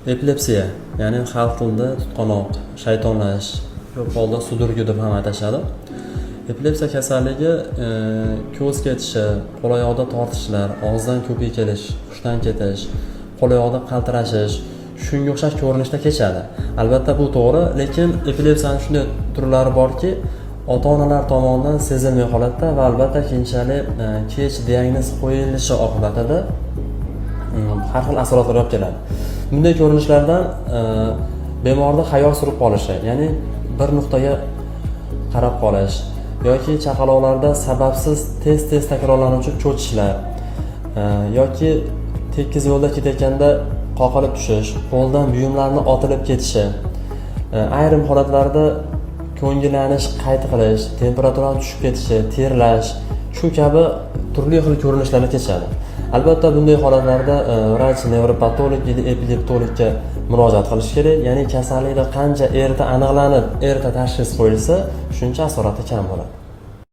Epilepsiya, ya'ni xalq tilida tutqanoq, shaytonlash, ko'p holda sudurgi deb ham atashadi. Epilepsiya kasalligi ko'z ketishi, qo'l oyoqda tortishlar, og'izdan ko'pik kelish, hushdan ketish, qo'l oyoqda qaltirashish, shunga o'xshash ko'rinishda kechadi. Albatta bu to'g'ri, lekin epilepsiyaning shunday turlari borki, ota-onalar tomonidan sezilmay holatda va albatta keyinchalik kech diagnoz qo'yilishi oqibatida har xil asoratlar olib keladi. Bunday ko'rinishlardan bemorda xayol surib qolishi, ya'ni bir nuqtaga qarab qolish yoki chaqaloqlarda sababsiz tez takrorlanuvchi cho'chishlar yoki tekis yo'lda ketayotganda qoqilib tushish, qo'ldan buyumlarni otilib ketishi, ayrim holatlarda ko'ngillanish, qayt qilish, temperatura tushib ketishi, terlash, shu kabi turli xil ko'rinishlarga kechadi. Albatta bunday holatlarda vrach nevropatolog yoki epileptologga murojaat qilish kerak. Ya'ni kasalliklar qancha erta aniqlanib, erta tashxis qo'yilsa, shuncha asorati kam bo'ladi.